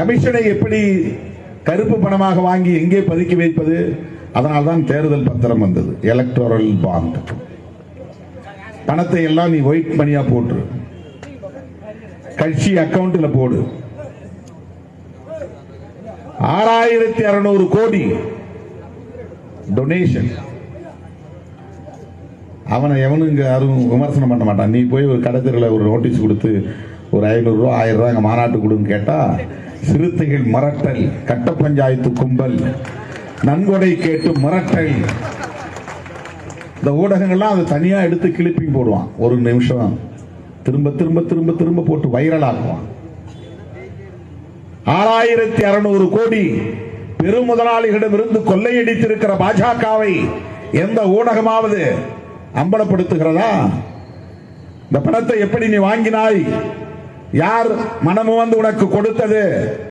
கமிஷனை எப்படி கருப்பு பணமாக வாங்கி எங்கே பதுக்கி வைப்பது? அதனால்தான் தேர்தல் பத்திரம் வந்தது, எலக்டோரல் பாண்ட். பணத்தை எல்லாம் நீ ஒயிட் மணியா போட்டு கட்சி அக்கவுண்ட்ல போடு. 6600 கோடி டொனேஷன். அவனை எவனும் இங்க யாரும் விமர்சனம் பண்ண மாட்டான். நீ போய் ஒரு கடைத்தெருவில் ஒரு நோட்டீஸ் கொடுத்து ஒரு 500 ரூபா 1000 ரூபா அங்க மாநாட்டு கொடுன்னு கேட்டா, சிறுத்தைகள் மிரட்டல், கட்ட பஞ்சாயத்து கும்பல், நன்கொடை கேட்டு மிரட்டல். இந்த ஊடகங்கள்லாம் அதை தனியா எடுத்து கிளிப்பிங் போடுவான். ஒரு நிமிஷம் திரும்ப திரும்ப திரும்ப திரும்ப போட்டு வைரல் ஆக்குவான். 6600 கோடி பெரும் முதலாளிகளிடமிருந்து கொள்ளையடித்திருக்கிற பாஜகவை எந்த ஊடகமாவது அம்பலப்படுத்துகிறதா? இந்த பணத்தை எப்படி நீ வாங்கினாய்? யார் மனமு வந்து உனக்கு கொடுத்தது?